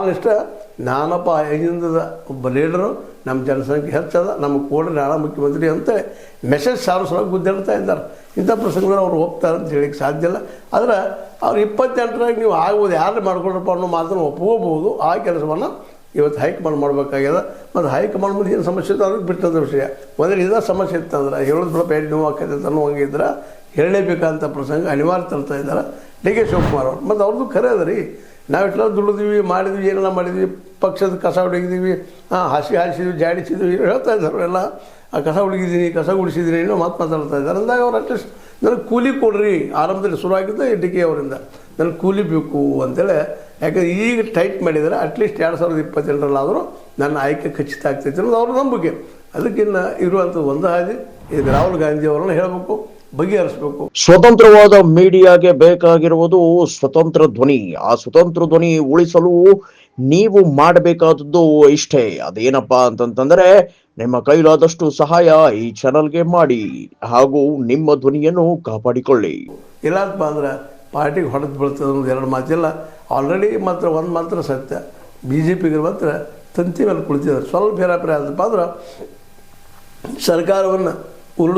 ನಿಷ್ಠ ನಾನಪ್ಪ ಹಿಂದಿಂದ ಒಬ್ಬ ಲೀಡರು, ನಮ್ಮ ಜನಸಂಖ್ಯೆ ಹೆಚ್ಚದ, ನಮಗೆ ಕೂಡ ನಾಳೆ ಮುಖ್ಯಮಂತ್ರಿ ಅಂತೇಳಿ ಮೆಸೇಜ್ ಸಾರಿಸೋಕೆ ಗುದ್ದಾಡ್ತಾ ಇದ್ದಾರೆ. ಇಂಥ ಪ್ರಸಂಗದಲ್ಲಿ ಅವ್ರು ಹೋಗ್ತಾರೆ ಅಂತ ಹೇಳಿಕ್ಕೆ ಸಾಧ್ಯ ಇಲ್ಲ. ಆದರೆ ಅವ್ರು 28ರಾಗ ನೀವು ಆಗ್ಬೋದು, ಯಾರು ಮಾಡ್ಕೊಳ್ರಪ್ಪ ಅನ್ನೋ ಮಾತನ್ನು ಒಪ್ಕೋಬೋದು. ಆ ಕೆಲಸವನ್ನು ಇವತ್ತು ಹೈಕಮಾಂಡ್ ಮಾಡಬೇಕಾಗ್ಯದ. ಮತ್ತು ಹೈಕಮಾಂಡ್ ಮುಂದೆ ಏನು ಸಮಸ್ಯೆ ಇತ್ತು ಅದಕ್ಕೆ ಬಿಟ್ಟಂಥ ವಿಷಯ. ಮೊದಲು ಇದೇ ಸಮಸ್ಯೆ ಇತ್ತಂದ್ರೆ ಹೇಳೋದು ಬಿಡಪ್ಪ ಎಲ್ಲಿ ನೋವು ಆಕೈತೆ ಅನ್ನುವಂಗಿದ್ರೆ ಹೇಳಲೇಬೇಕಂತ ಪ್ರಸಂಗ ಅನಿವಾರ್ಯ ತರ್ತಾ ಇದ್ದಾರೆ ಡಿ ಕೆ ಶಿವಕುಮಾರ್ ಅವರು. ಮತ್ತು ಅವ್ರದ್ದು ಖರೆ ಅದ ರೀ, ನಾವೆಲ್ಲ ದುಡಿದ್ವಿ, ಮಾಡಿದ್ವಿ, ಏನೆಲ್ಲ ಮಾಡಿದ್ವಿ, ಪಕ್ಷದ ಕಸ ಹೊಡಗಿದ್ದೀವಿ, ಹಾಸಿದ್ವಿ, ಜಾಡಿಸಿದ್ವಿ, ಹೇಳ್ತಾ ಇದ್ದಾರೆ ಎಲ್ಲ. ಆ ಕಸ ಹುಡುಗಿದ್ದೀನಿ, ಕಸ ಗುಡಿಸಿದ್ದೀನಿ, ಇನ್ನೂ ಮಾತಾಡ್ತಾ ಇದ್ದಾರೆ. ಅಂದಾಗ ಅವ್ರು ಅಟ್ಲೀಸ್ಟ್ ನನಗೆ ಕೂಲಿ ಕೊಡ್ರಿ, ಆರಂಭದಲ್ಲಿ ಶುರುವಾಗಿದ್ದ ಡಿ ಕೆ ಅವರಿಂದ ನನಗೆ ಕೂಲಿ ಬೇಕು ಅಂತೇಳಿ. ಯಾಕಂದರೆ ಈಗ ಟೈಟ್ ಮಾಡಿದರೆ ಅಟ್ಲೀಸ್ಟ್ 2028ರಲ್ಲಾದರೂ ನನ್ನ ಆಯ್ಕೆ ಖಚಿತ ಆಗ್ತೈತೆ ಅನ್ನೋದು ಅವ್ರ ನಂಬಿಕೆ. ಅದಕ್ಕಿನ್ನ ಇರುವಂಥದ್ದು ಒಂದು ಹಾದಿ, ಇದು ರಾಹುಲ್ ಗಾಂಧಿ ಅವರನ್ನು ಹೇಳಬೇಕು, ಬಗೆಹರಿಸಬೇಕು. ಸ್ವತಂತ್ರವಾದ ಮೀಡಿಯಾಗೆ ಬೇಕಾಗಿರುವುದು ಸ್ವತಂತ್ರ ಧ್ವನಿ. ಆ ಸ್ವತಂತ್ರ ಧ್ವನಿ ಉಳಿಸಲು ನೀವು ಮಾಡಬೇಕಾದದ್ದು ಇಷ್ಟೇ. ಅದೇನಪ್ಪಾ ಅಂತಂತಂದ್ರೆ ನಿಮ್ಮ ಕೈಲಾದಷ್ಟು ಸಹಾಯ ಈ ಚಾನಲ್ಗೆ ಮಾಡಿ ಹಾಗೂ ನಿಮ್ಮ ಧ್ವನಿಯನ್ನು ಕಾಪಾಡಿಕೊಳ್ಳಿ. ಇಲ್ಲಪ್ಪ ಅಂದ್ರೆ ಪಾರ್ಟಿಗೆ ಹೊಡೆದು ಬೀಳ್ತದೆ ಅನ್ನೋದು ಎರಡು ಮಾತಿಲ್ಲ. ಆಲ್ರೆಡಿ ಮಾತ್ರ ಒಂದು ಮಾತ್ರ ಸತ್ಯ, BJPಗೆ ಮಾತ್ರ ತಂತಿ ಮೇಲೆ ಕುಳಿತಿದ್ದಾರೆ. ಸ್ವಲ್ಪ ಹೇರಾಪೇರ ಆದಪ್ಪ ಅಂದ್ರೆ ಸರ್ಕಾರವನ್ನು